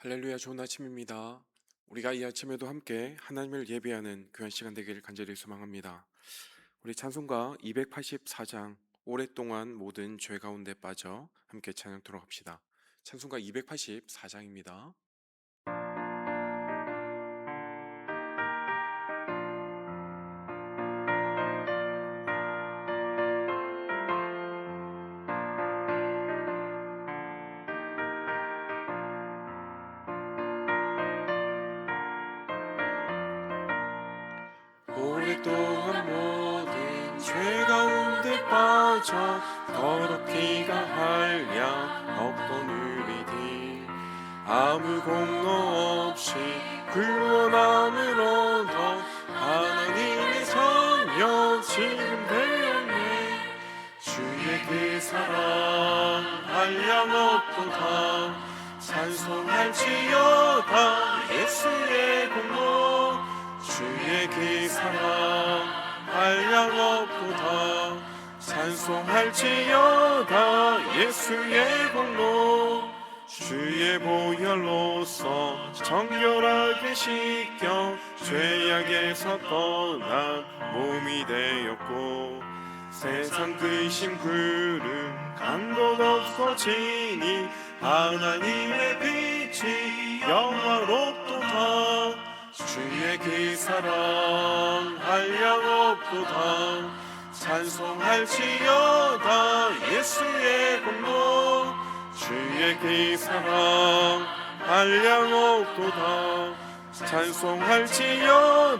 할렐루야, 좋은 아침입니다. 우리가 이 아침에도 함께 하나님을 예배하는 귀한 시간 되기를 간절히 소망합니다. 우리 찬송가 284장 오랫동안 모든 죄 가운데 빠져 함께 찬양토록 합시다. 찬송가 284장입니다. 오랫동안 모든 죄 가운데 빠져 더럽기가 한량 없던 우리들 아무 공로 없이 구원함을 얻어 하나님의 자녀 지금 되었네. 주의 그 사랑 한량 없도다. 찬송할지어다 예수의 공로. 주의 그 사랑 한량 없도다. 찬송할지어다 예수의 공로. 주의 보혈로서 정결하게 씻겨 죄악에서 떠난 몸이 되었고 세상 근심 구름 간 것 없어지니 하나님의 빛이 영화롭도다. 주의 그 사랑 한량 없도다. 찬송할지어다 예수의 공로. 주의 그 사랑 한량 없도다. 찬송할지어다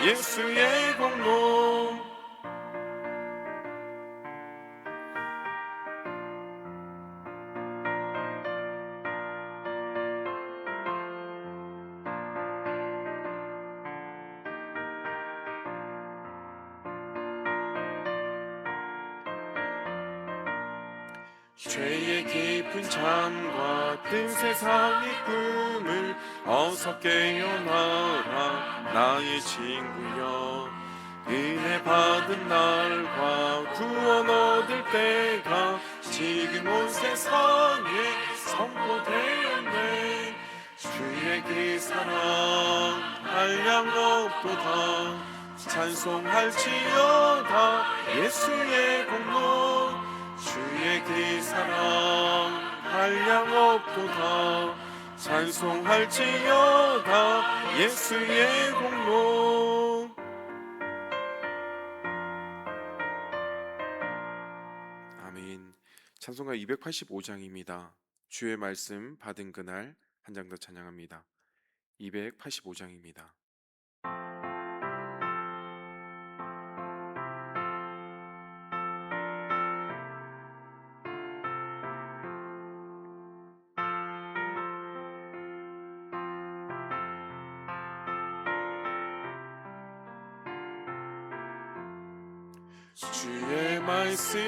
예수의 공로. 죄의 깊은 잠과 뜬 세상의 꿈을 어서 깨어나라 나의 친구여. 은혜 받은 날과 구원 얻을 때가 지금 온 세상에 선포되었네. 주의 그 사랑 한량 없도다. 찬송할지어다 예수의 공로. 주의 그 사랑 한량 없도다. 찬송할지어다 예수의 공로. 아멘. 찬송가 285장입니다. 주의 말씀 받은 그날 한 장 더 찬양합니다. 285장입니다. 주의 말씀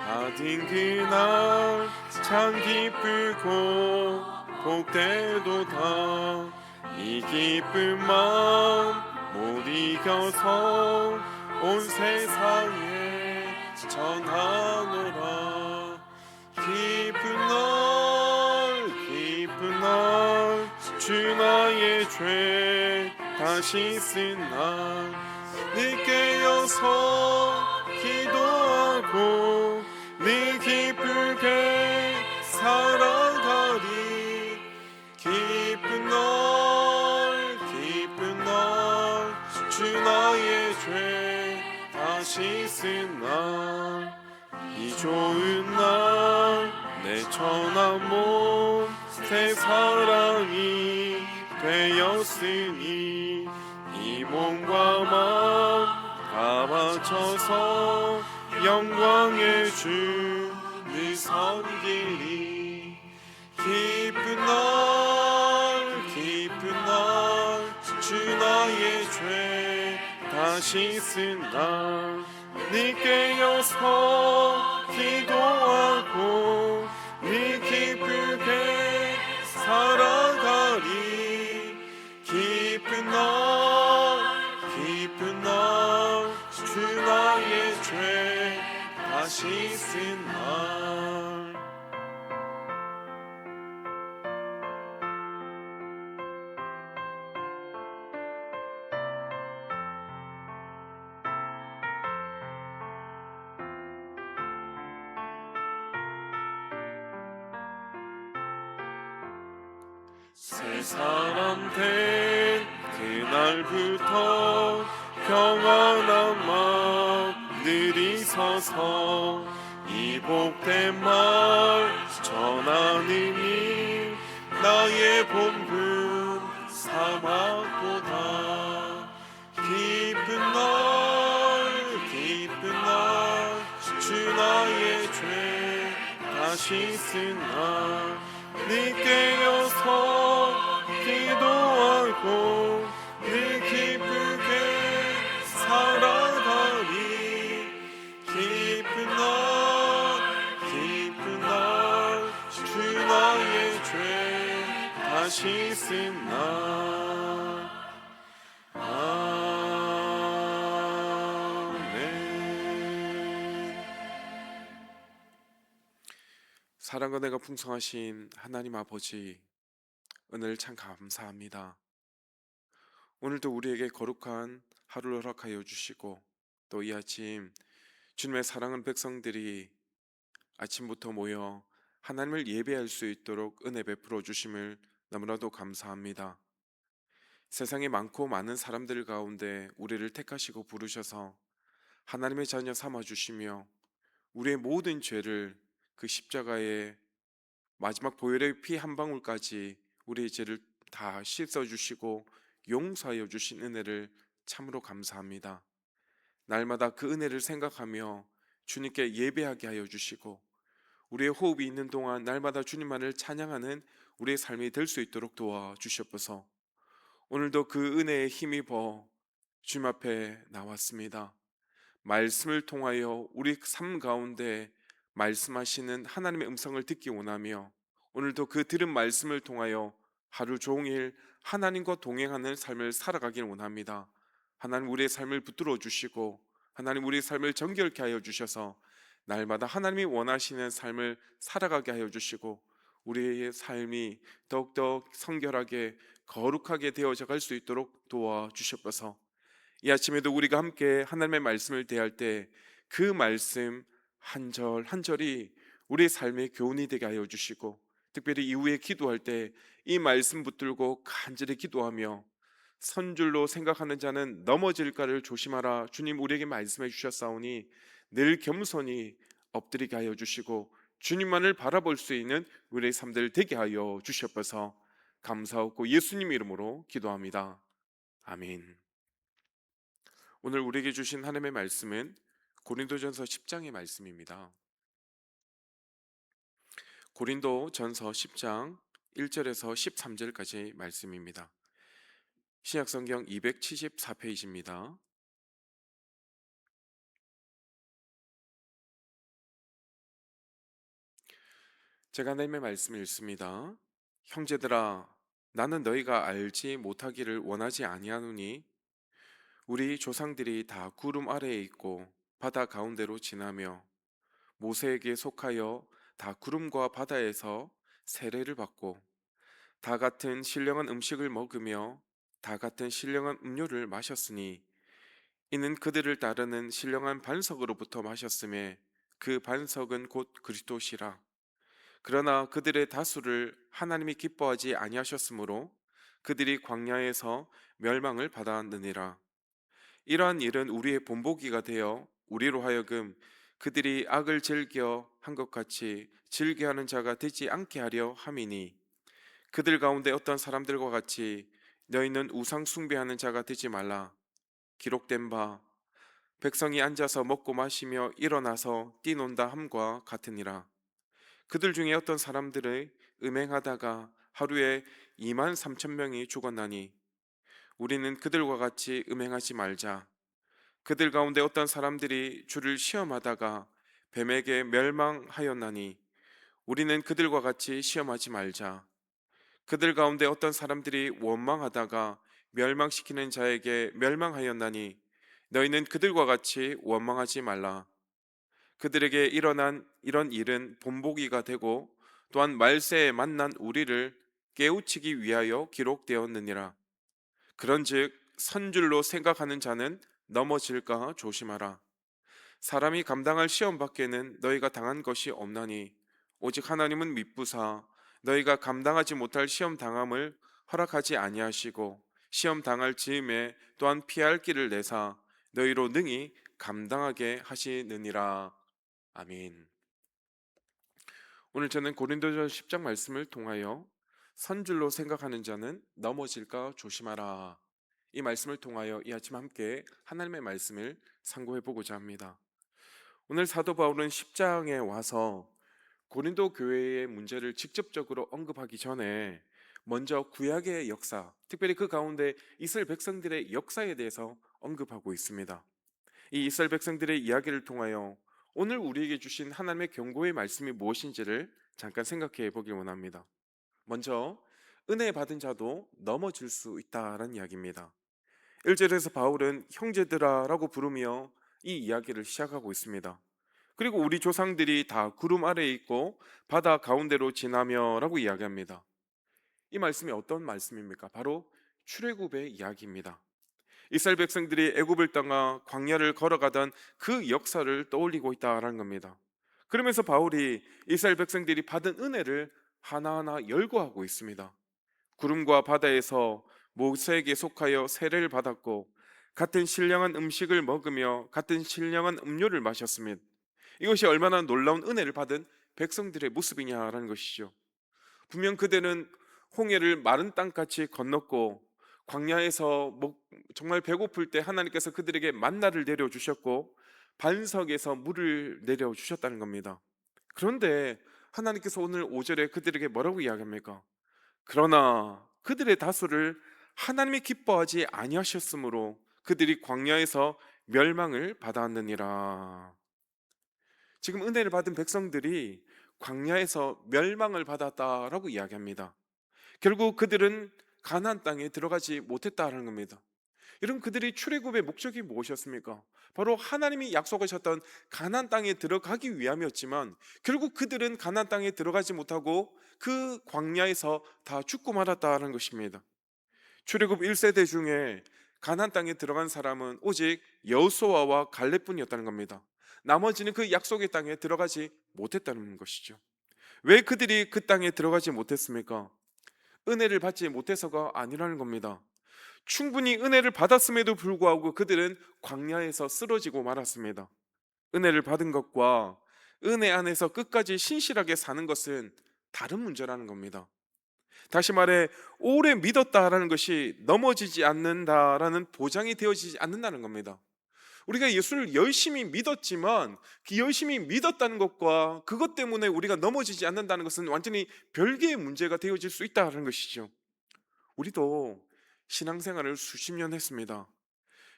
받은 그날 참 기쁘고 복되도다. 이 기쁜 마음 못 이겨서 온 세상에 전하노라. 기쁜 날 주 나의 죄 다시 쓴 날 늦게 여서 기도하고 네 기쁘게 살아가리. 기쁜 날 주 나의 죄 다시 쓴 날 이 좋은 날 내 천한 몸 새 사랑이 되었으니 이 몸과 마음 다 바쳐서 영광의 주를 섬기리. 기쁜 날 주 나의 죄 다시 쓴 날 네 깨어서 기도하고 네 기쁘게 살아가리. 기쁜 날 주 나의 죄 다시 쓴 날. 새 사람 된 그날부터 평안한 마음 늘 있어서 이 복된 말 전하느니 나의 본분 삼았도다. 기쁜 날 주 나의 죄 다시 쓴 날 네 깨어서 기도하고 늘 기쁘게 살아가리. 기쁜 날 주 나의 죄 다시 쓴 날. 아멘. 사랑과 은혜가 풍성하신 하나님 아버지, 오늘 참 감사합니다. 오늘도 우리에게 거룩한 하루를 허락하여 주시고 또 이 아침 주님의 사랑하는 백성들이 아침부터 모여 하나님을 예배할 수 있도록 은혜 베풀어 주심을 너무나도 감사합니다. 세상에 많고 많은 사람들 가운데 우리를 택하시고 부르셔서 하나님의 자녀 삼아 주시며 우리의 모든 죄를 그 십자가의 마지막 보혈의 피 한 방울까지 우리의 죄를 다 씻어 주시고 용서하여 주신 은혜를 참으로 감사합니다. 날마다 그 은혜를 생각하며 주님께 예배하게 하여 주시고 우리의 호흡이 있는 동안 날마다 주님만을 찬양하는 우리의 삶이 될 수 있도록 도와 주시옵소서. 오늘도 그 은혜에 힘입어 주님 앞에 나왔습니다. 말씀을 통하여 우리 삶 가운데 말씀하시는 하나님의 음성을 듣기 원하며 오늘도 그 들은 말씀을 통하여 하루 종일 하나님과 동행하는 삶을 살아가길 원합니다. 하나님 우리의 삶을 붙들어 주시고 하나님 우리의 삶을 정결케 하여 주셔서 날마다 하나님이 원하시는 삶을 살아가게 하여 주시고 우리의 삶이 더욱더 성결하게 거룩하게 되어져 갈 수 있도록 도와주시옵소서. 이 아침에도 우리가 함께 하나님의 말씀을 대할 때 그 말씀 한 절 한 절이 우리의 삶의 교훈이 되게 하여 주시고 특별히 이후에 기도할 때 이 말씀 붙들고 간절히 기도하며 선줄로 생각하는 자는 넘어질까를 조심하라 주님 우리에게 말씀해 주셨사오니 늘 겸손히 엎드리게 하여 주시고 주님만을 바라볼 수 있는 우리의 삶들 되게 하여 주시옵소서. 감사하고 예수님 이름으로 기도합니다. 아멘. 오늘 우리에게 주신 하나님의 말씀은 고린도전서 10장의 말씀입니다. 고린도전서 10장 1절에서 13절까지 말씀입니다. 신약성경 274페이지입니다. 제가 하나님의 말씀을 읽습니다. 형제들아, 나는 너희가 알지 못하기를 원하지 아니하노니 우리 조상들이 다 구름 아래에 있고 바다 가운데로 지나며 모세에게 속하여 다 구름과 바다에서 세례를 받고 다 같은 신령한 음식을 먹으며 다 같은 신령한 음료를 마셨으니 이는 그들을 따르는 신령한 반석으로부터 마셨음에 그 반석은 곧 그리스도시라. 그러나 그들의 다수를 하나님이 기뻐하지 아니하셨으므로 그들이 광야에서 멸망을 받았느니라. 이러한 일은 우리의 본보기가 되어 우리로 하여금 그들이 악을 즐겨 한 것 같이 즐겨하는 자가 되지 않게 하려 함이니 그들 가운데 어떤 사람들과 같이 너희는 우상 숭배하는 자가 되지 말라. 기록된 바 백성이 앉아서 먹고 마시며 일어나서 뛰논다 함과 같으니라. 그들 중에 어떤 사람들의 음행하다가 하루에 2만 3천 명이 죽었나니 우리는 그들과 같이 음행하지 말자. 그들 가운데 어떤 사람들이 주를 시험하다가 뱀에게 멸망하였나니 우리는 그들과 같이 시험하지 말자. 그들 가운데 어떤 사람들이 원망하다가 멸망시키는 자에게 멸망하였나니 너희는 그들과 같이 원망하지 말라. 그들에게 일어난 이런 일은 본보기가 되고 또한 말세에 만난 우리를 깨우치기 위하여 기록되었느니라. 그런즉 선줄로 생각하는 자는 넘어질까 조심하라. 사람이 감당할 시험 밖에는 너희가 당한 것이 없나니 오직 하나님은 미쁘사 너희가 감당하지 못할 시험 당함을 허락하지 아니하시고 시험 당할 즈음에 또한 피할 길을 내사 너희로 능히 감당하게 하시느니라. 아멘. 오늘 저는 고린도전 10장 말씀을 통하여 선 줄로 생각하는 자는 넘어질까 조심하라, 이 말씀을 통하여 이 아침 함께 하나님의 말씀을 상고해 보고자 합니다. 오늘 사도 바울은 10장에 와서 고린도 교회의 문제를 직접적으로 언급하기 전에 먼저 구약의 역사, 특별히 그 가운데 이스라엘 백성들의 역사에 대해서 언급하고 있습니다. 이 이스라엘 백성들의 이야기를 통하여 오늘 우리에게 주신 하나님의 경고의 말씀이 무엇인지를 잠깐 생각해 보길 원합니다. 먼저 은혜 받은 자도 넘어질 수 있다라는 이야기입니다. 1절에서 바울은 형제들아라고 부르며 이 이야기를 시작하고 있습니다. 그리고 우리 조상들이 다 구름 아래에 있고 바다 가운데로 지나며라고 이야기합니다. 이 말씀이 어떤 말씀입니까? 바로 출애굽의 이야기입니다. 이스라엘 백성들이 애굽을 떠나 광야를 걸어가던 그 역사를 떠올리고 있다라는 겁니다. 그러면서 바울이 이스라엘 백성들이 받은 은혜를 하나하나 열거하고 있습니다. 구름과 바다에서 모세에게 속하여 세례를 받았고 같은 신령한 음식을 먹으며 같은 신령한 음료를 마셨습니다. 이것이 얼마나 놀라운 은혜를 받은 백성들의 모습이냐라는 것이죠. 분명 그들은 홍해를 마른 땅같이 건넜고 광야에서 정말 배고플 때 하나님께서 그들에게 만나를 내려주셨고 반석에서 물을 내려주셨다는 겁니다. 그런데 하나님께서 오늘 5절에 그들에게 뭐라고 이야기합니까? 그러나 그들의 다수를 하나님이 기뻐하지 아니하셨으므로 그들이 광야에서 멸망을 받았느니라. 지금 은혜를 받은 백성들이 광야에서 멸망을 받았다라고 이야기합니다. 결국 그들은 가나안 땅에 들어가지 못했다는 겁니다. 여러분, 그들이 출애굽의 목적이 무엇이었습니까? 바로 하나님이 약속하셨던 가나안 땅에 들어가기 위함이었지만 결국 그들은 가나안 땅에 들어가지 못하고 그 광야에서 다 죽고 말았다는 것입니다. 출애굽 1세대 중에 가나안 땅에 들어간 사람은 오직 여호수아와 갈렙뿐이었다는 겁니다. 나머지는 그 약속의 땅에 들어가지 못했다는 것이죠. 왜 그들이 그 땅에 들어가지 못했습니까? 은혜를 받지 못해서가 아니라는 겁니다. 충분히 은혜를 받았음에도 불구하고 그들은 광야에서 쓰러지고 말았습니다. 은혜를 받은 것과 은혜 안에서 끝까지 신실하게 사는 것은 다른 문제라는 겁니다. 다시 말해, 오래 믿었다라는 것이 넘어지지 않는다라는 보장이 되어지지 않는다는 겁니다. 우리가 예수를 열심히 믿었지만 그 열심히 믿었다는 것과 그것 때문에 우리가 넘어지지 않는다는 것은 완전히 별개의 문제가 되어질 수 있다는 것이죠. 우리도 신앙생활을 수십 년 했습니다.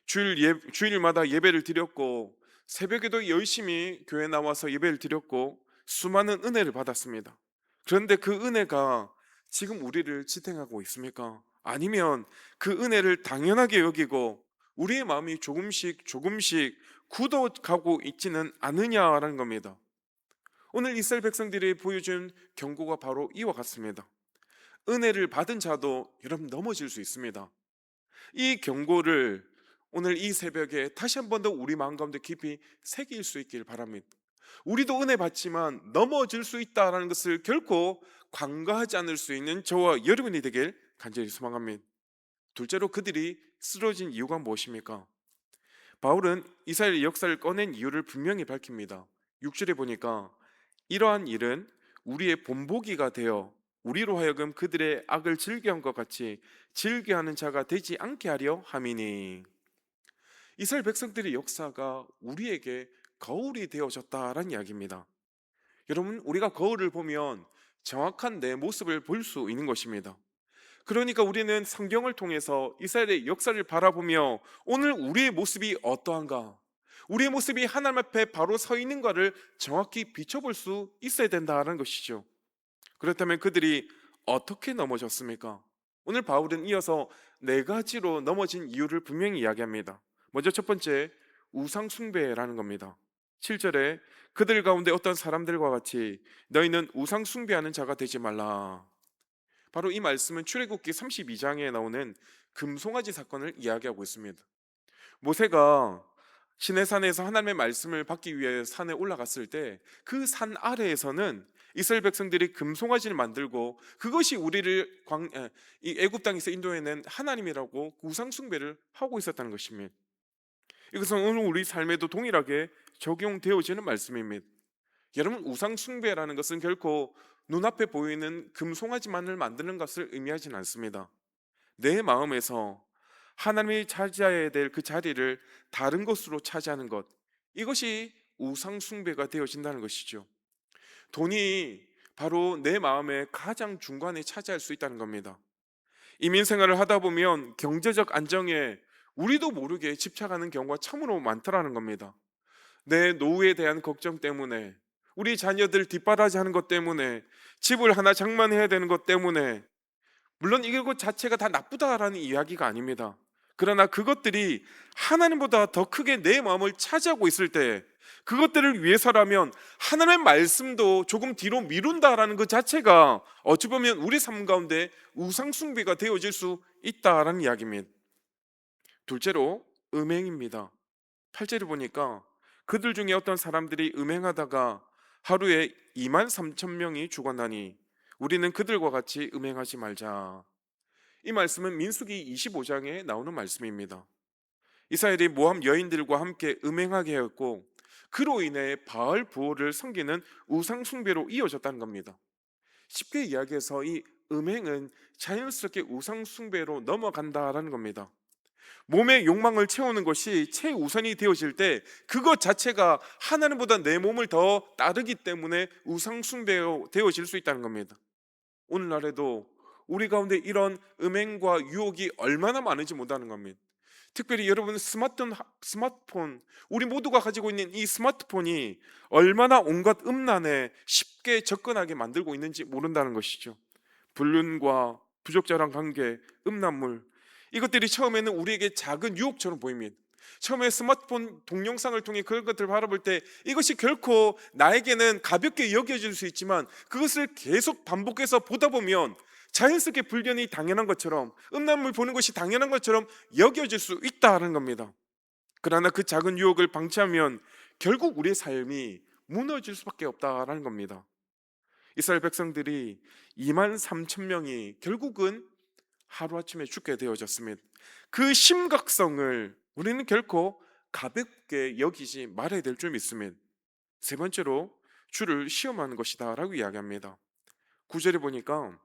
주일마다 예배를 드렸고 새벽에도 열심히 교회 나와서 예배를 드렸고 수많은 은혜를 받았습니다. 그런데 그 은혜가 지금 우리를 지탱하고 있습니까? 아니면 그 은혜를 당연하게 여기고 우리의 마음이 조금씩 굳어가고 있지는 않느냐라는 겁니다. 오늘 이스라엘 백성들이 보여준 경고가 바로 이와 같습니다. 은혜를 받은 자도 여러분 넘어질 수 있습니다. 이 경고를 오늘 이 새벽에 다시 한 번 더 우리 마음 가운데 깊이 새길 수 있길 바랍니다. 우리도 은혜 받지만 넘어질 수 있다는 것을 결코 관과하지 않을 수 있는 저와 여러분이 되길 간절히 소망합니다. 둘째로 그들이 쓰러진 이유가 무엇입니까? 바울은 이스라엘의 역사를 꺼낸 이유를 분명히 밝힙니다. 6절에 보니까 이러한 일은 우리의 본보기가 되어 우리로 하여금 그들의 악을 즐겨한 것 같이 즐겨하는 자가 되지 않게 하려 함이니. 이스라엘 백성들의 역사가 우리에게 거울이 되어졌다라는 이야기입니다. 여러분, 우리가 거울을 보면 정확한 내 모습을 볼 수 있는 것입니다. 그러니까 우리는 성경을 통해서 이스라엘의 역사를 바라보며 오늘 우리의 모습이 어떠한가, 우리의 모습이 하나님 앞에 바로 서 있는가를 정확히 비춰볼 수 있어야 된다는 것이죠. 그렇다면 그들이 어떻게 넘어졌습니까? 오늘 바울은 이어서 네 가지로 넘어진 이유를 분명히 이야기합니다. 먼저 첫 번째, 우상 숭배라는 겁니다. 7절에 그들 가운데 어떤 사람들과 같이 너희는 우상 숭배하는 자가 되지 말라. 바로 이 말씀은 출애굽기 32장에 나오는 금송아지 사건을 이야기하고 있습니다. 모세가 시내산에서 하나님의 말씀을 받기 위해 산에 올라갔을 때 그 산 아래에서는 이스라엘 백성들이 금송아지를 만들고 그것이 우리를 이 애굽 땅에서 인도해낸 하나님이라고 우상 숭배를 하고 있었다는 것입니다. 이것은 오늘 우리 삶에도 동일하게 적용되어지는 말씀입니다. 여러분, 우상 숭배라는 것은 결코 눈앞에 보이는 금송아지만을 만드는 것을 의미하지는 않습니다. 내 마음에서 하나님이 차지해야 될 그 자리를 다른 것으로 차지하는 것, 이것이 우상 숭배가 되어진다는 것이죠. 돈이 바로 내 마음의 가장 중간에 차지할 수 있다는 겁니다. 이민 생활을 하다 보면 경제적 안정에 우리도 모르게 집착하는 경우가 참으로 많더라는 겁니다. 내 노후에 대한 걱정 때문에, 우리 자녀들 뒷바라지 하는 것 때문에, 집을 하나 장만해야 되는 것 때문에, 물론 이것 자체가 다 나쁘다라는 이야기가 아닙니다. 그러나 그것들이 하나님보다 더 크게 내 마음을 차지하고 있을 때, 그것들을 위해서라면 하나님의 말씀도 조금 뒤로 미룬다라는 그 자체가 어찌 보면 우리 삶 가운데 우상숭배가 되어질 수 있다라는 이야기입니다. 둘째로 음행입니다. 8절을 보니까 그들 중에 어떤 사람들이 음행하다가 하루에 2만 3천 명이 죽었나니 우리는 그들과 같이 음행하지 말자. 이 말씀은 민수기 25장에 나오는 말씀입니다. 이스라엘이 모함 여인들과 함께 음행하게 하였고 그로 인해 바알 부호를 섬기는 우상 숭배로 이어졌다는 겁니다. 쉽게 이야기해서 이 음행은 자연스럽게 우상 숭배로 넘어간다라는 겁니다. 몸의 욕망을 채우는 것이 최우선이 되어질 때 그것 자체가 하나님보다 내 몸을 더 따르기 때문에 우상 숭배로 되어질 수 있다는 겁니다. 오늘날에도 우리 가운데 이런 음행과 유혹이 얼마나 많은지 못하는 겁니다. 특별히 여러분 스마트폰, 우리 모두가 가지고 있는 이 스마트폰이 얼마나 온갖 음란에 쉽게 접근하게 만들고 있는지 모른다는 것이죠. 불륜과 부적절한 관계, 음란물, 이것들이 처음에는 우리에게 작은 유혹처럼 보입니다. 처음에 스마트폰 동영상을 통해 그런 것들을 바라볼 때 이것이 결코 나에게는 가볍게 여겨질 수 있지만 그것을 계속 반복해서 보다 보면 자연스럽게 불륜이 당연한 것처럼, 음란물 보는 것이 당연한 것처럼 여겨질 수 있다는 겁니다. 그러나 그 작은 유혹을 방치하면 결국 우리의 삶이 무너질 수밖에 없다라는 겁니다. 이스라엘 백성들이 2만 3천 명이 결국은 하루아침에 죽게 되어졌습니다. 그 심각성을 우리는 결코 가볍게 여기지 말아야 될 줄 믿습니다. 세 번째로 주를 시험하는 것이다 라고 이야기합니다. 9절에 보니까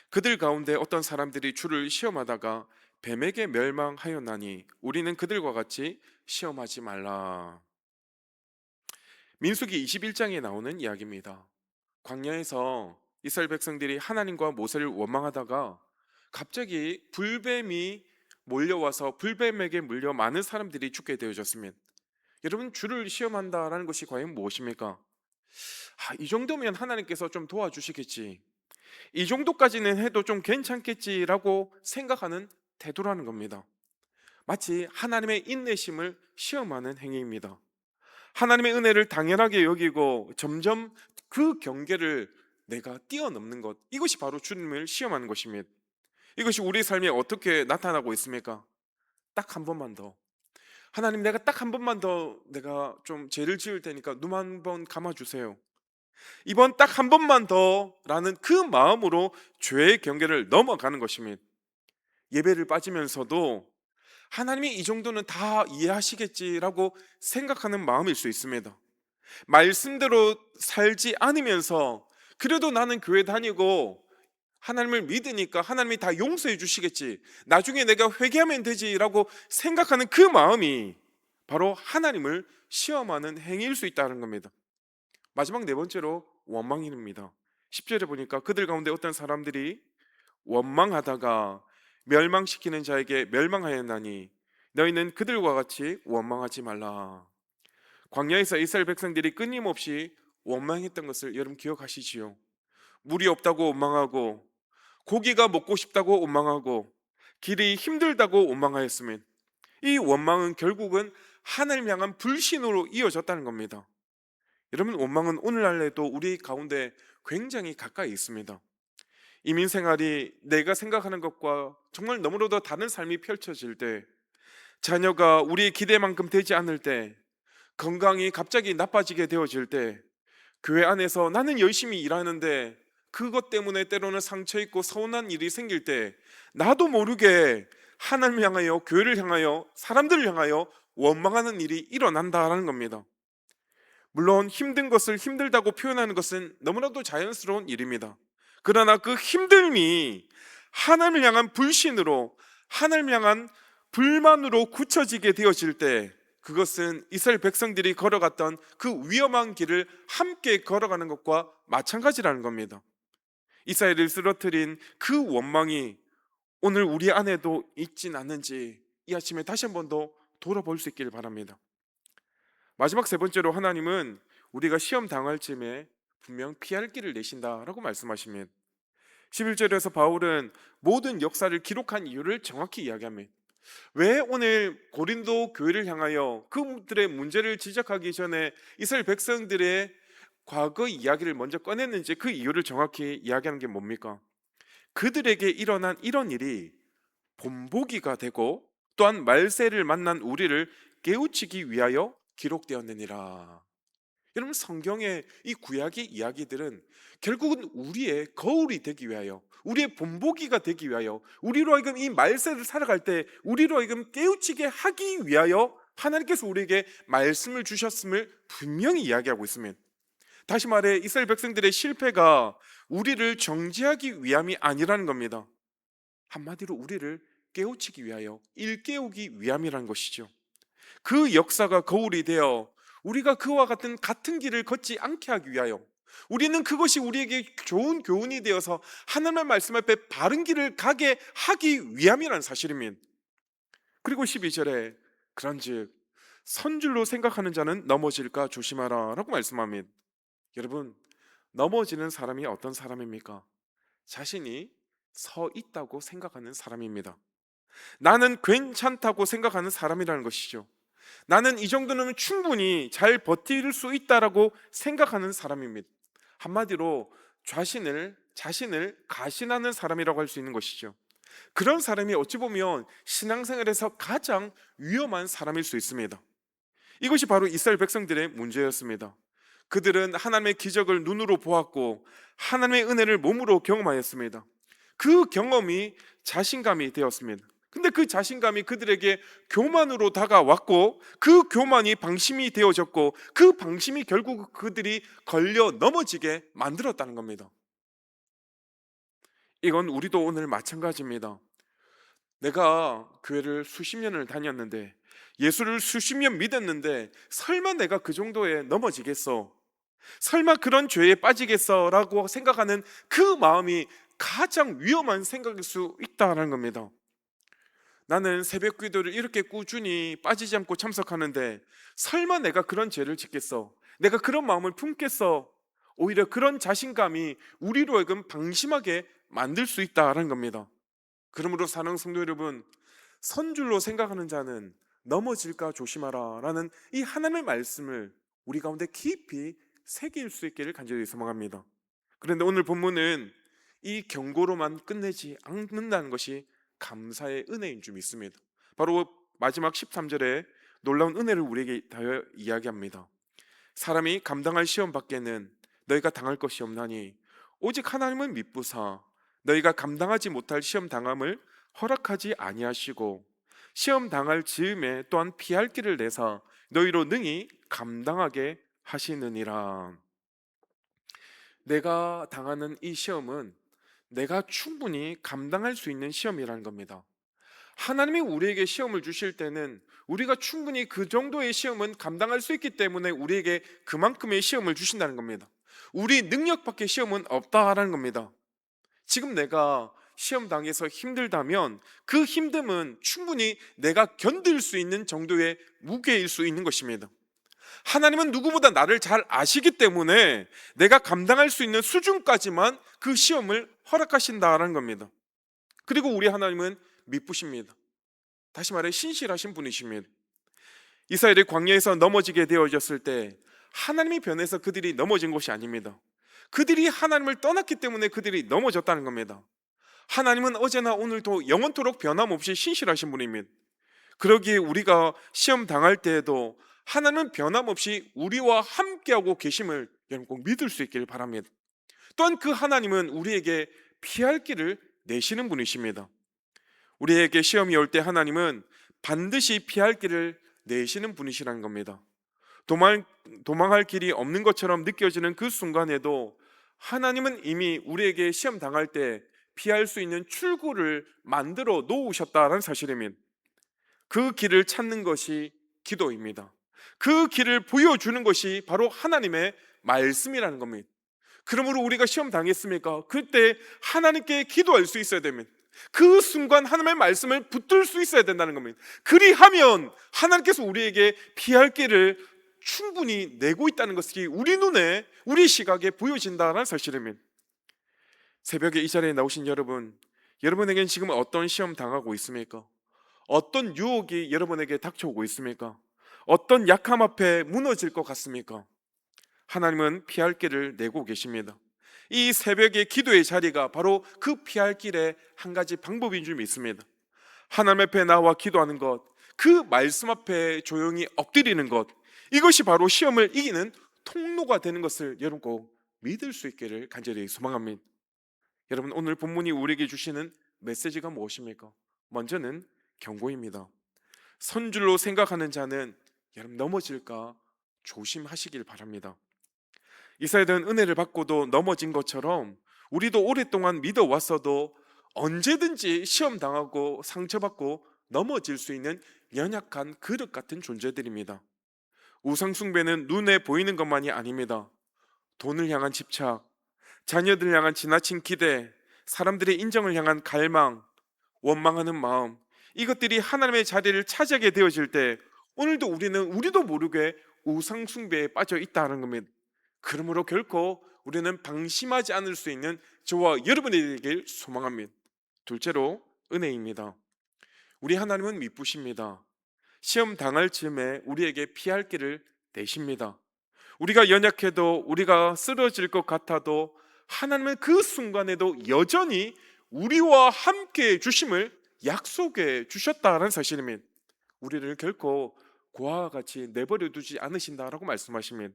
그들 가운데 어떤 사람들이 주를 시험하다가 뱀에게 멸망하였나니 우리는 그들과 같이 시험하지 말라. 민수기 21장에 나오는 이야기입니다. 광야에서 이스라엘 백성들이 하나님과 모세를 원망하다가 갑자기 불뱀이 몰려와서 불뱀에게 물려 많은 사람들이 죽게 되어졌습니다. 여러분, 주를 시험한다라는 것이 과연 무엇입니까? 이 정도면 하나님께서 좀 도와주시겠지, 이 정도까지는 해도 좀 괜찮겠지라고 생각하는 태도라는 겁니다. 마치 하나님의 인내심을 시험하는 행위입니다. 하나님의 은혜를 당연하게 여기고 점점 그 경계를 내가 뛰어넘는 것, 이것이 바로 주님을 시험하는 것입니다. 이것이 우리 삶에 어떻게 나타나고 있습니까? 딱 한 번만 더, 하나님 내가 딱 한 번만 더 내가 좀 죄를 지을 테니까 눈 한 번 감아주세요, 이번 딱 한 번만 더 라는 그 마음으로 죄의 경계를 넘어가는 것입니다. 예배를 빠지면서도 하나님이 이 정도는 다 이해하시겠지라고 생각하는 마음일 수 있습니다. 말씀대로 살지 않으면서 그래도 나는 교회 다니고 하나님을 믿으니까 하나님이 다 용서해 주시겠지, 나중에 내가 회개하면 되지라고 생각하는 그 마음이 바로 하나님을 시험하는 행위일 수 있다는 겁니다. 마지막 네 번째로 원망입니다. 10절에 보니까 그들 가운데 어떤 사람들이 원망하다가 멸망시키는 자에게 멸망하였나니 너희는 그들과 같이 원망하지 말라. 광야에서 이스라엘 백성들이 끊임없이 원망했던 것을 여러분 기억하시지요? 물이 없다고 원망하고, 고기가 먹고 싶다고 원망하고, 길이 힘들다고 원망하였으면 이 원망은 결국은 하나님 향한 불신으로 이어졌다는 겁니다. 여러분, 원망은 오늘날에도 우리 가운데 굉장히 가까이 있습니다. 이민 생활이 내가 생각하는 것과 정말 너무나도 다른 삶이 펼쳐질 때, 자녀가 우리의 기대만큼 되지 않을 때, 건강이 갑자기 나빠지게 되어질 때, 교회 안에서 나는 열심히 일하는데 그것 때문에 때로는 상처 있고 서운한 일이 생길 때 나도 모르게 하나님을 향하여, 교회를 향하여, 사람들을 향하여 원망하는 일이 일어난다라는 겁니다. 물론 힘든 것을 힘들다고 표현하는 것은 너무나도 자연스러운 일입니다. 그러나 그 힘듦이 하나님을 향한 불신으로, 하나님을 향한 불만으로 굳혀지게 되어질 때, 그것은 이스라엘 백성들이 걸어갔던 그 위험한 길을 함께 걸어가는 것과 마찬가지라는 겁니다. 이스라엘을 쓰러뜨린 그 원망이 오늘 우리 안에도 있진 않는지 이 아침에 다시 한 번 더 돌아볼 수 있기를 바랍니다. 마지막 세 번째로, 하나님은 우리가 시험 당할 즈음에 분명 피할 길을 내신다라고 말씀하시면, 11절에서 바울은 모든 역사를 기록한 이유를 정확히 이야기합니다. 왜 오늘 고린도 교회를 향하여 그들의 문제를 지적하기 전에 이스라엘 백성들의 과거 이야기를 먼저 꺼냈는지 그 이유를 정확히 이야기하는 게 뭡니까? 그들에게 일어난 이런 일이 본보기가 되고 또한 말세를 만난 우리를 깨우치기 위하여 기록되었느니라. 여러분, 성경의 이 구약의 이야기들은 결국은 우리의 거울이 되기 위하여, 우리의 본보기가 되기 위하여, 우리로 하여금 이 말세를 살아갈 때 우리로 하여금 깨우치게 하기 위하여 하나님께서 우리에게 말씀을 주셨음을 분명히 이야기하고 있습니다. 다시 말해 이스라엘 백성들의 실패가 우리를 정죄하기 위함이 아니라는 겁니다. 한마디로 우리를 깨우치기 위하여, 일깨우기 위함이라는 것이죠. 그 역사가 거울이 되어 우리가 그와 같은 길을 걷지 않게 하기 위하여, 우리는 그것이 우리에게 좋은 교훈이 되어서 하나님의 말씀 앞에 바른 길을 가게 하기 위함이라는 사실입니다. 그리고 12절에 그런즉 선줄로 생각하는 자는 넘어질까 조심하라 라고 말씀합니다. 여러분, 넘어지는 사람이 어떤 사람입니까? 자신이 서 있다고 생각하는 사람입니다. 나는 괜찮다고 생각하는 사람이라는 것이죠. 나는 이 정도는 충분히 잘 버틸 수 있다라고 생각하는 사람입니다. 한마디로 자신을 가신하는 사람이라고 할 수 있는 것이죠. 그런 사람이 어찌 보면 신앙생활에서 가장 위험한 사람일 수 있습니다. 이것이 바로 이스라엘 백성들의 문제였습니다. 그들은 하나님의 기적을 눈으로 보았고 하나님의 은혜를 몸으로 경험하였습니다. 그 경험이 자신감이 되었습니다. 근데 그 자신감이 그들에게 교만으로 다가왔고 그 교만이 방심이 되어졌고 그 방심이 결국 그들이 걸려 넘어지게 만들었다는 겁니다. 이건 우리도 오늘 마찬가지입니다. 내가 교회를 수십 년을 다녔는데, 예수를 수십 년 믿었는데 설마 내가 그 정도에 넘어지겠어? 설마 그런 죄에 빠지겠어? 라고 생각하는 그 마음이 가장 위험한 생각일 수 있다는 겁니다. 나는 새벽 기도를 이렇게 꾸준히 빠지지 않고 참석하는데 설마 내가 그런 죄를 짓겠어? 내가 그런 마음을 품겠어? 오히려 그런 자신감이 우리로 하여금 방심하게 만들 수 있다는 겁니다. 그러므로 사랑하는 성도 여러분, 선줄로 생각하는 자는 넘어질까 조심하라 라는 이 하나님의 말씀을 우리 가운데 깊이 새길 수 있기를 간절히 소망합니다. 그런데 오늘 본문은 이 경고로만 끝내지 않는다는 것이 감사의 은혜인 줄 믿습니다. 바로 마지막 13절에 놀라운 은혜를 우리에게 다여 이야기합니다. 사람이 감당할 시험 밖에는 너희가 당할 것이 없나니 오직 하나님은 미쁘사 너희가 감당하지 못할 시험 당함을 허락하지 아니하시고 시험 당할 즈음에 또한 피할 길을 내사 너희로 능히 감당하게 하시느니라. 내가 당하는 이 시험은 내가 충분히 감당할 수 있는 시험이라는 겁니다. 하나님이 우리에게 시험을 주실 때는 우리가 충분히 그 정도의 시험은 감당할 수 있기 때문에 우리에게 그만큼의 시험을 주신다는 겁니다. 우리 능력 밖의 시험은 없다라는 겁니다. 지금 내가 시험 당해서 힘들다면 그 힘듦은 충분히 내가 견딜 수 있는 정도의 무게일 수 있는 것입니다. 하나님은 누구보다 나를 잘 아시기 때문에 내가 감당할 수 있는 수준까지만 그 시험을 허락하신다라는 겁니다. 그리고 우리 하나님은 미쁘십니다. 다시 말해 신실하신 분이십니다. 이스라엘이 광야에서 넘어지게 되어졌을 때 하나님이 변해서 그들이 넘어진 것이 아닙니다. 그들이 하나님을 떠났기 때문에 그들이 넘어졌다는 겁니다. 하나님은 어제나 오늘도 영원토록 변함없이 신실하신 분입니다. 그러기에 우리가 시험 당할 때에도 하나님은 변함없이 우리와 함께하고 계심을 여러분 꼭 믿을 수 있기를 바랍니다. 또한 그 하나님은 우리에게 피할 길을 내시는 분이십니다. 우리에게 시험이 올 때 하나님은 반드시 피할 길을 내시는 분이시라는 겁니다. 도망할 길이 없는 것처럼 느껴지는 그 순간에도 하나님은 이미 우리에게 시험 당할 때 피할 수 있는 출구를 만들어 놓으셨다는 사실입니다. 그 길을 찾는 것이 기도입니다. 그 길을 보여주는 것이 바로 하나님의 말씀이라는 겁니다. 그러므로 우리가 시험 당했습니까? 그때 하나님께 기도할 수 있어야 됩니다. 그 순간 하나님의 말씀을 붙들 수 있어야 된다는 겁니다. 그리하면 하나님께서 우리에게 피할 길을 충분히 내고 있다는 것이 우리 눈에, 우리 시각에 보여진다는 사실입니다. 새벽에 이 자리에 나오신 여러분, 여러분에게는 지금 어떤 시험 당하고 있습니까? 어떤 유혹이 여러분에게 닥쳐오고 있습니까? 어떤 약함 앞에 무너질 것 같습니까? 하나님은 피할 길을 내고 계십니다. 이 새벽의 기도의 자리가 바로 그 피할 길의 한 가지 방법인 줄 믿습니다. 하나님 앞에 나와 기도하는 것, 그 말씀 앞에 조용히 엎드리는 것, 이것이 바로 시험을 이기는 통로가 되는 것을 여러분 꼭 믿을 수 있기를 간절히 소망합니다. 여러분, 오늘 본문이 우리에게 주시는 메시지가 무엇입니까? 먼저는 경고입니다. 선줄로 생각하는 자는 여러분 넘어질까 조심하시길 바랍니다. 이스라엘은 은혜를 받고도 넘어진 것처럼 우리도 오랫동안 믿어왔어도 언제든지 시험 당하고 상처받고 넘어질 수 있는 연약한 그릇 같은 존재들입니다. 우상숭배는 눈에 보이는 것만이 아닙니다. 돈을 향한 집착, 자녀들 향한 지나친 기대, 사람들의 인정을 향한 갈망, 원망하는 마음, 이것들이 하나님의 자리를 차지하게 되어질 때 오늘도 우리도 모르게 우상숭배에 빠져 있다는 겁니다. 그러므로 결코 우리는 방심하지 않을 수 있는 저와 여러분이 되길 소망합니다. 둘째로 은혜입니다. 우리 하나님은 미쁘십니다. 시험 당할 즈음에 우리에게 피할 길을 내십니다. 우리가 연약해도, 우리가 쓰러질 것 같아도 하나님은 그 순간에도 여전히 우리와 함께 주심을 약속해 주셨다는 사실입니다. 우리를 결코 고아와 같이 내버려 두지 않으신다라고 말씀하시면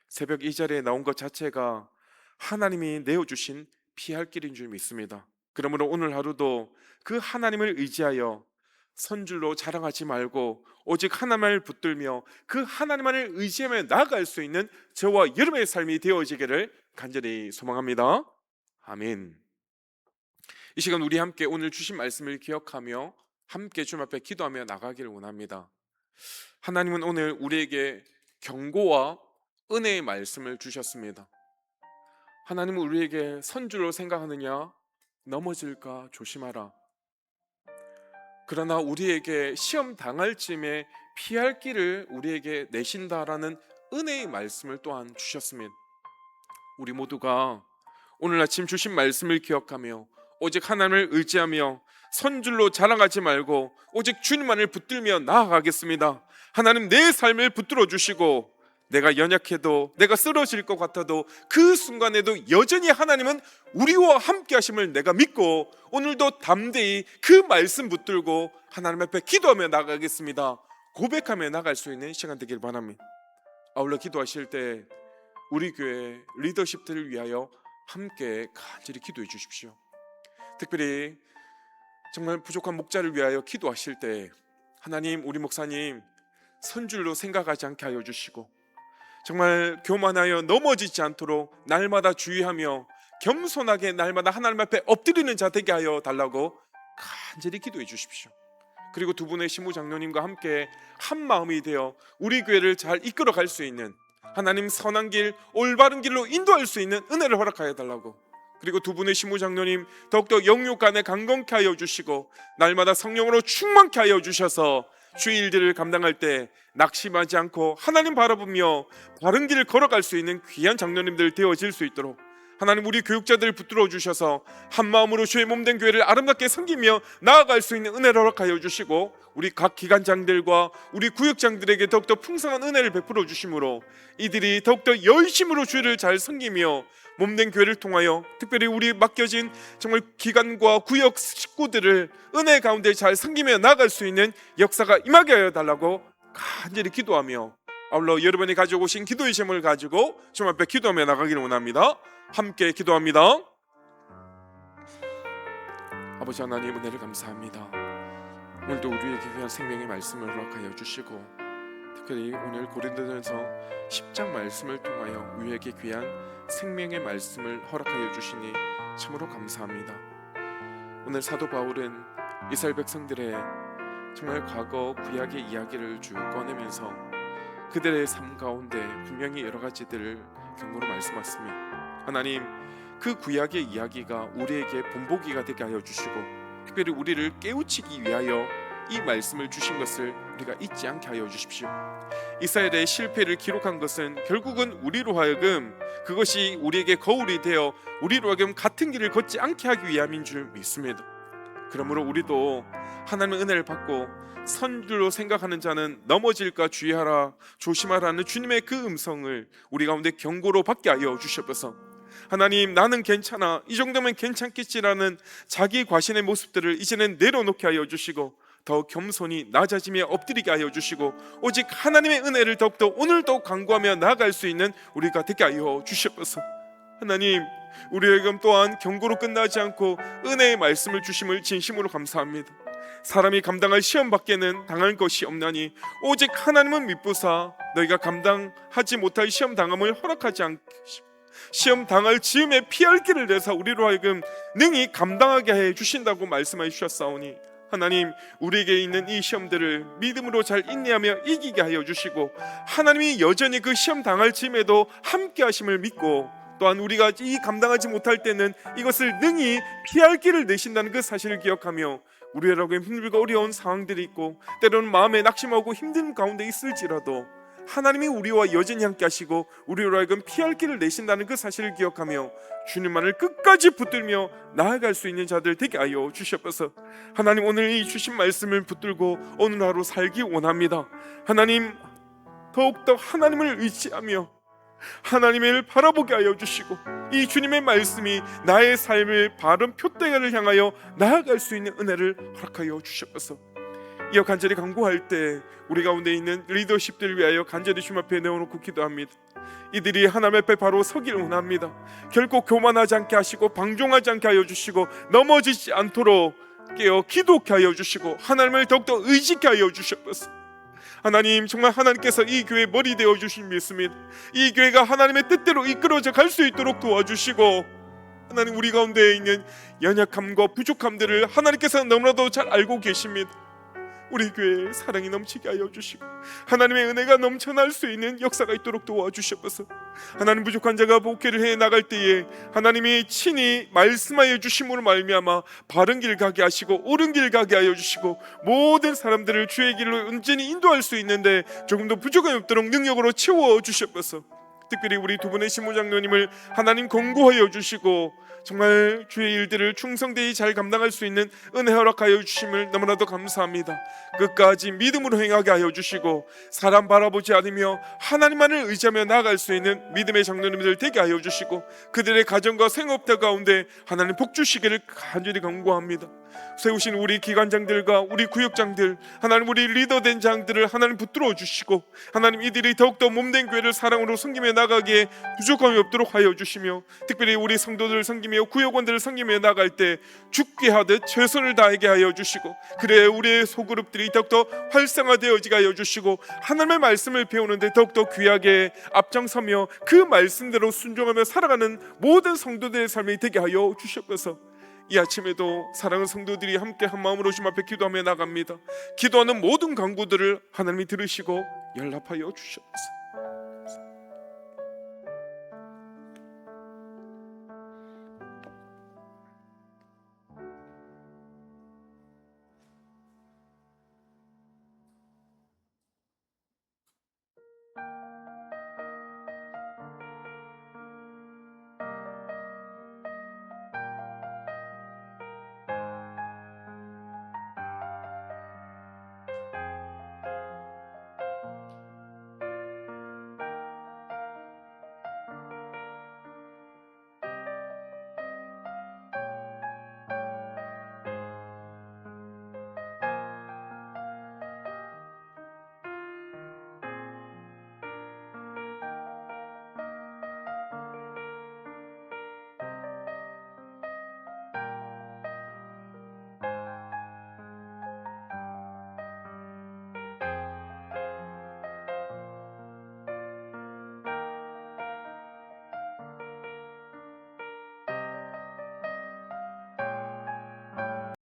새벽 이 자리에 나온 것 자체가 하나님이 내어주신 피할 길인 줄 믿습니다. 그러므로 오늘 하루도 그 하나님을 의지하여 선줄로 자랑하지 말고 오직 하나님을 붙들며 그 하나님만을 의지하며 나아갈 수 있는 저와 여러분의 삶이 되어지기를 간절히 소망합니다. 아멘. 이 시간 우리 함께 오늘 주신 말씀을 기억하며 함께 주님 앞에 기도하며 나가기를 원합니다. 하나님은 오늘 우리에게 경고와 은혜의 말씀을 주셨습니다. 하나님은 우리에게 선줄로 생각하느냐? 넘어질까 조심하라. 그러나 우리에게 시험 당할 쯤에 피할 길을 우리에게 내신다라는 은혜의 말씀을 또한 주셨습니다. 우리 모두가 오늘 아침 주신 말씀을 기억하며 오직 하나님을 의지하며 선줄로 자랑하지 말고 오직 주님만을 붙들며 나아가겠습니다. 하나님 내 삶을 붙들어 주시고 내가 연약해도, 내가 쓰러질 것 같아도 그 순간에도 여전히 하나님은 우리와 함께 하심을 내가 믿고 오늘도 담대히 그 말씀 붙들고 하나님 앞에 기도하며 나가겠습니다. 고백하며 나갈 수 있는 시간 되길 바랍니다. 아울러 기도하실 때 우리 교회 리더십들을 위하여 함께 간절히 기도해 주십시오. 특별히 정말 부족한 목자를 위하여 기도하실 때 하나님, 우리 목사님 선줄로 생각하지 않게 하여 주시고 정말 교만하여 넘어지지 않도록 날마다 주의하며 겸손하게 날마다 하나님 앞에 엎드리는 자 되게 하여 달라고 간절히 기도해 주십시오. 그리고 두 분의 시무장로님과 함께 한 마음이 되어 우리 교회를 잘 이끌어 갈 수 있는 하나님 선한 길, 올바른 길로 인도할 수 있는 은혜를 허락하여 달라고, 그리고 두 분의 시무장로님 더욱더 영육 안에 강건케 하여 주시고 날마다 성령으로 충만케 하여 주셔서 주의 일들을 감당할 때 낙심하지 않고 하나님 바라보며 바른 길을 걸어갈 수 있는 귀한 장로님들 되어질 수 있도록 하나님 우리 교육자들을 붙들어 주셔서 한마음으로 주의 몸된 교회를 아름답게 섬기며 나아갈 수 있는 은혜를 허락하여 주시고 우리 각 기관장들과 우리 구역장들에게 더욱더 풍성한 은혜를 베풀어 주심으로 이들이 더욱더 열심으로 주를 잘 섬기며 몸된 교회를 통하여 특별히 우리 맡겨진 정말 기관과 구역 식구들을 은혜 가운데 잘 섬기며 나아갈 수 있는 역사가 임하게 하여 달라고 간절히 기도하며 아울러 여러분이 가지고 오신 기도의 제목을 가지고 주님 앞에 기도하며 나가기를 원합니다. 함께 기도합니다. 아버지 하나님, 은혜를 감사합니다. 오늘도 우리에게 귀한 생명의 말씀을 허락하여 주시고, 특별히 오늘 고린도전서 10장 말씀을 통하여 우리에게 귀한 생명의 말씀을 허락하여 주시니 참으로 감사합니다. 오늘 사도 바울은 이스라엘 백성들의 정말 과거 구약의 이야기를 쭉 꺼내면서 그들의 삶 가운데 분명히 여러 가지들을 경고로 말씀하시며, 하나님, 그 구약의 이야기가 우리에게 본보기가 되게 하여 주시고, 특별히 우리를 깨우치기 위하여 이 말씀을 주신 것을 우리가 잊지 않게 하여 주십시오. 이스라엘의 실패를 기록한 것은 결국은 우리로 하여금 그것이 우리에게 거울이 되어 우리로 하여금 같은 길을 걷지 않게 하기 위함인 줄 믿습니다. 그러므로 우리도 하나님의 은혜를 받고 선줄로 생각하는 자는 넘어질까 주의하라, 조심하라는 주님의 그 음성을 우리 가운데 경고로 받게 하여 주시옵소서. 하나님, 나는 괜찮아, 이 정도면 괜찮겠지라는 자기 과신의 모습들을 이제는 내려놓게 하여 주시고, 더 겸손히 낮아지며 엎드리게 하여 주시고, 오직 하나님의 은혜를 더욱더 오늘도 간구하며 나아갈 수 있는 우리가 되게 하여 주시옵소서. 하나님, 우리에게 또한 경고로 끝나지 않고 은혜의 말씀을 주심을 진심으로 감사합니다. 사람이 감당할 시험 밖에는 당할 것이 없나니 오직 하나님은 미쁘사 너희가 감당하지 못할 시험 당함을 허락하지 않으시고, 시험 당할 즈음에 피할 길을 내사 우리로 하여금 능히 감당하게 해 주신다고 말씀해 주셨사오니, 하나님, 우리에게 있는 이 시험들을 믿음으로 잘 인내하며 이기게 하여 주시고, 하나님이 여전히 그 시험 당할 즈음에도 함께 하심을 믿고, 또한 우리가 이 감당하지 못할 때는 이것을 능히 피할 길을 내신다는 그 사실을 기억하며, 우리라고 힘들고 어려운 상황들이 있고 때로는 마음에 낙심하고 힘든 가운데 있을지라도 하나님이 우리와 여전히 함께 하시고 우리로 하여금 피할 길을 내신다는 그 사실을 기억하며 주님만을 끝까지 붙들며 나아갈 수 있는 자들 되게 하여 주시옵소서. 하나님, 오늘 이 주신 말씀을 붙들고 오늘 하루 살기 원합니다. 하나님, 더욱더 하나님을 의지하며 하나님을 바라보게 하여 주시고, 이 주님의 말씀이 나의 삶의 바른 표대를 향하여 나아갈 수 있는 은혜를 허락하여 주시옵소서. 이어 간절히 간구할 때 우리 가운데 있는 리더십들을 위하여 간절히 주님 앞에 내어놓고 기도합니다. 이들이 하나님 앞에 바로 서기를 원합니다. 결코 교만하지 않게 하시고 방종하지 않게 하여 주시고 넘어지지 않도록 깨어 기도케 하여 주시고 하나님을 더욱더 의지케 하여 주시옵소서. 하나님, 정말 하나님께서 이 교회의 머리 되어 주신 믿습니다. 이 교회가 하나님의 뜻대로 이끌어져 갈 수 있도록 도와주시고, 하나님, 우리 가운데 있는 연약함과 부족함들을 하나님께서 너무나도 잘 알고 계십니다. 우리 교회에 사랑이 넘치게 하여 주시고 하나님의 은혜가 넘쳐날 수 있는 역사가 있도록 도와주시옵소서. 하나님, 부족한 자가 목회를 해 나갈 때에 하나님이 친히 말씀하여 주심으로 말미암아 바른 길 가게 하시고 옳은 길 가게 하여 주시고 모든 사람들을 주의 길로 온전히 인도할 수 있는데 조금도 부족함이 없도록 능력으로 채워 주시옵소서. 특별히 우리 두 분의 신부장로님을 하나님 권고하여 주시고 정말 주의 일들을 충성되이 잘 감당할 수 있는 은혜 허락하여 주심을 너무나도 감사합니다. 끝까지 믿음으로 행하게 하여 주시고 사람 바라보지 않으며 하나님만을 의지하며 나아갈 수 있는 믿음의 장로님들 되게 하여 주시고 그들의 가정과 생업대 가운데 하나님 복 주시기를 간절히 간구합니다. 세우신 우리 기관장들과 우리 구역장들, 하나님 우리 리더된 장들을 하나님 붙들어 주시고 하나님 이들이 더욱더 몸된 교회를 사랑으로 섬기며 나가기에 부족함이 없도록 하여 주시며 특별히 우리 성도들을 섬기며 구역원들을 섬기며 나갈 때 죽게 하듯 최선을 다하게 하여 주시고 그래 우리의 소그룹들이 더욱더 활성화되어지게 하여 주시고 하나님의 말씀을 배우는데 더욱더 귀하게 앞장서며 그 말씀대로 순종하며 살아가는 모든 성도들의 삶이 되게 하여 주시옵소서. 이 아침에도 사랑하는 성도들이 함께 한 마음으로 주님 앞에 기도하며 나갑니다. 기도하는 모든 간구들을 하나님이 들으시고 연락하여 주시옵소서.